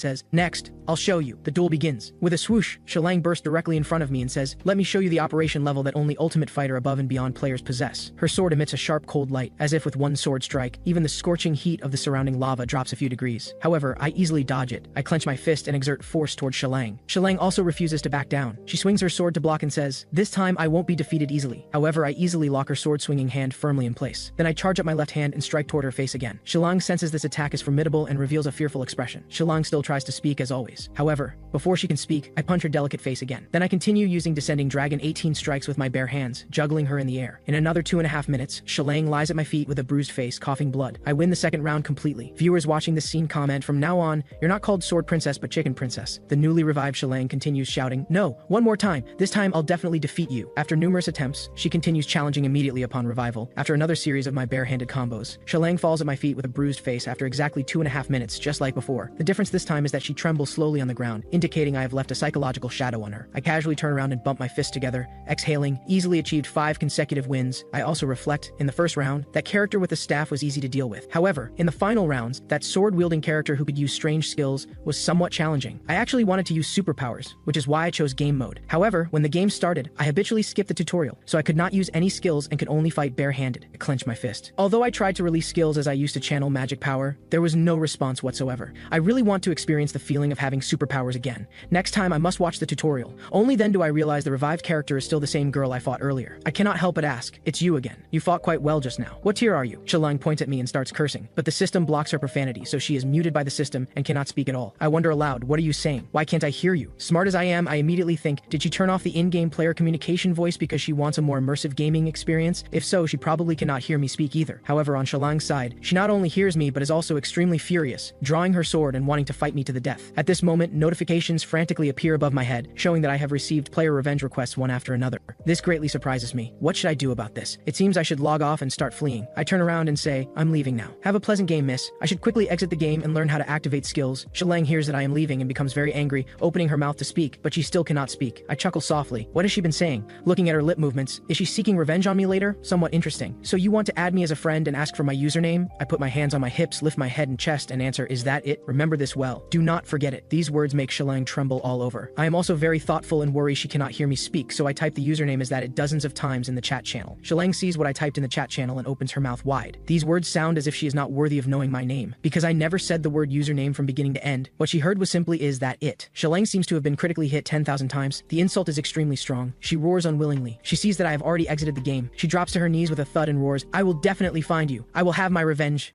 A: says, next, I'll show you. The duel begins. With a swoosh, Shalang bursts directly in front of me and says, let me show you the operation level that only Ultimate Fighter above and beyond players possess. Her sword emits a sharp cold light, as if with one sword strike, even the scorching heat of the surrounding lava drops a few degrees. However, I easily dodge it. I clench my fist and exert force towards Shalang. Shalang also refuses to back down. She swings her sword to block and says, this time I won't be defeated easily. However, I easily lock her sword-swinging hand firmly in place. Then I charge up my left hand and strike toward her face again. Shalang senses this attack is formidable and reveals a fearful expression. Shalang still tries to speak as always. However, before she can speak, I punch her delicate face again. Then I continue using Descending Dragon 18 strikes with my bare hands, juggling her in the air. In another 2.5 minutes, Shalang lies at my feet with a bruised face, coughing blood. I win the second round completely. Viewers watching this scene comment, from now on, you're not called Sword Princess but Chicken Princess. The newly revived Shalang continues shouting, no, one more time. This time I'll definitely defeat you. After numerous attempts, she continues challenging immediately upon revival. After another series of my barehanded combos, Shalang falls at my feet with a bruised face after exactly 2.5 minutes, just like before. The difference this time is that she trembles slowly on the ground, indicating I have left a psychological shadow on her. I casually turn around and bump my fists together, exhaling, easily achieved 5 consecutive wins. I also reflect, in the first round, that character with the staff was easy to deal with. However, in the final rounds, that sword-wielding character who could use strange skills was somewhat challenging. I actually wanted to use superpowers, which is why I chose game mode. However, when the game started, I habitually skipped the tutorial, so I could not use any skills and could only fight barehanded. I clenched my fist. Although I tried to release skills as I used to channel magic power, there was no response whatsoever. I really want to experience the feeling of having superpowers again. Next time I must watch the tutorial. Only then do I realize the revived character is still the same girl I fought earlier. I cannot help but ask, it's you again. You fought quite well just now. What tier are you? Shalang points at me and starts cursing, but the system blocks her profanity, so she is muted by the system and cannot speak at all. I wonder aloud, what are you saying? Why can't I hear you? Smart as I am, I immediately think, did she turn off the in-game player communication voice because she wants a more immersive gaming experience? If so, she probably cannot hear me speak either. However, on Shalang's side, she not only hears me but is also extremely furious, drawing her sword and wanting to fight me to the death. At this moment, notifications frantically appear above my head, showing that I have received player revenge requests one after another. This greatly surprises me. What should I do about this? It seems I should log off and start fleeing. I turn around and say, I'm leaving now. Have a pleasant game, miss. I should quickly exit the game and learn how to activate skills. Shalang hears that I am leaving and becomes very angry, opening her mouth to speak, but she still cannot speak. I chuckle softly. What has she been saying? Looking at her lip movements, is she seeking revenge on me later? Somewhat interesting. So you want to add me as a friend and ask for my username? I put my hands on my hips, lift my head and chest and answer, is that it? Remember this well. Do not forget it. These words make Shalang tremble all over. I am also very thoughtful and worry she cannot hear me speak, so I type the username as that it dozens of times in the chat channel. Shalang sees what I typed in the chat channel and opens her mouth wide. These words sound as if she is not worthy of knowing my name, because I never said the word username from beginning to end. What she heard was simply, is that it? Shalang seems to have been critically hit 10,000 times. The insult is extremely strong. She roars unwillingly. She sees that I have already exited the game. She drops to her knees with a thud and roars, I will definitely find you. I will have my revenge.